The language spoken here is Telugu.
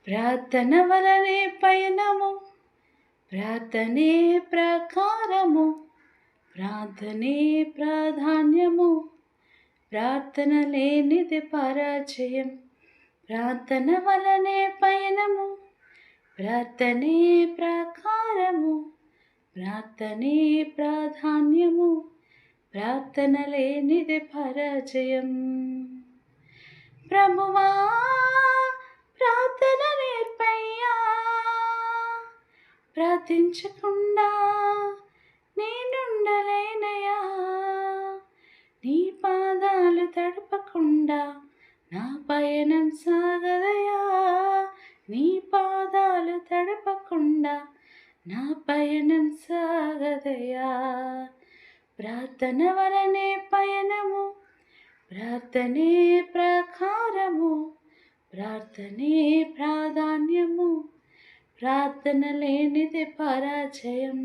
ప్రార్థన వలనే పయనము, ప్రార్థనే ప్రకారము, ప్రార్థనే ప్రాధాన్యము, ప్రార్థన లేనిది పరాజయం. ప్రార్థన వలనే పయనము, ప్రార్థనే ప్రకారము, ప్రార్థనే ప్రాధాన్యము, ప్రార్థన లేనిది పరాజయం. ప్రభువా ప్రార్థన నేర్పయ్యా, ప్రార్థించకుండా నేనుండలేనయ్యా. నీ పాదాలు తడపకుండా నా పయనం సాగదయా. నీ పాదాలు తడపకుండా నా పయనం సాగదయా. ప్రార్థన వలనే పయనము, ప్రార్థనే ప్రకారము, ప్రార్థనే ప్రాధాన్యము, ప్రార్థన లేనిది పరాజయం.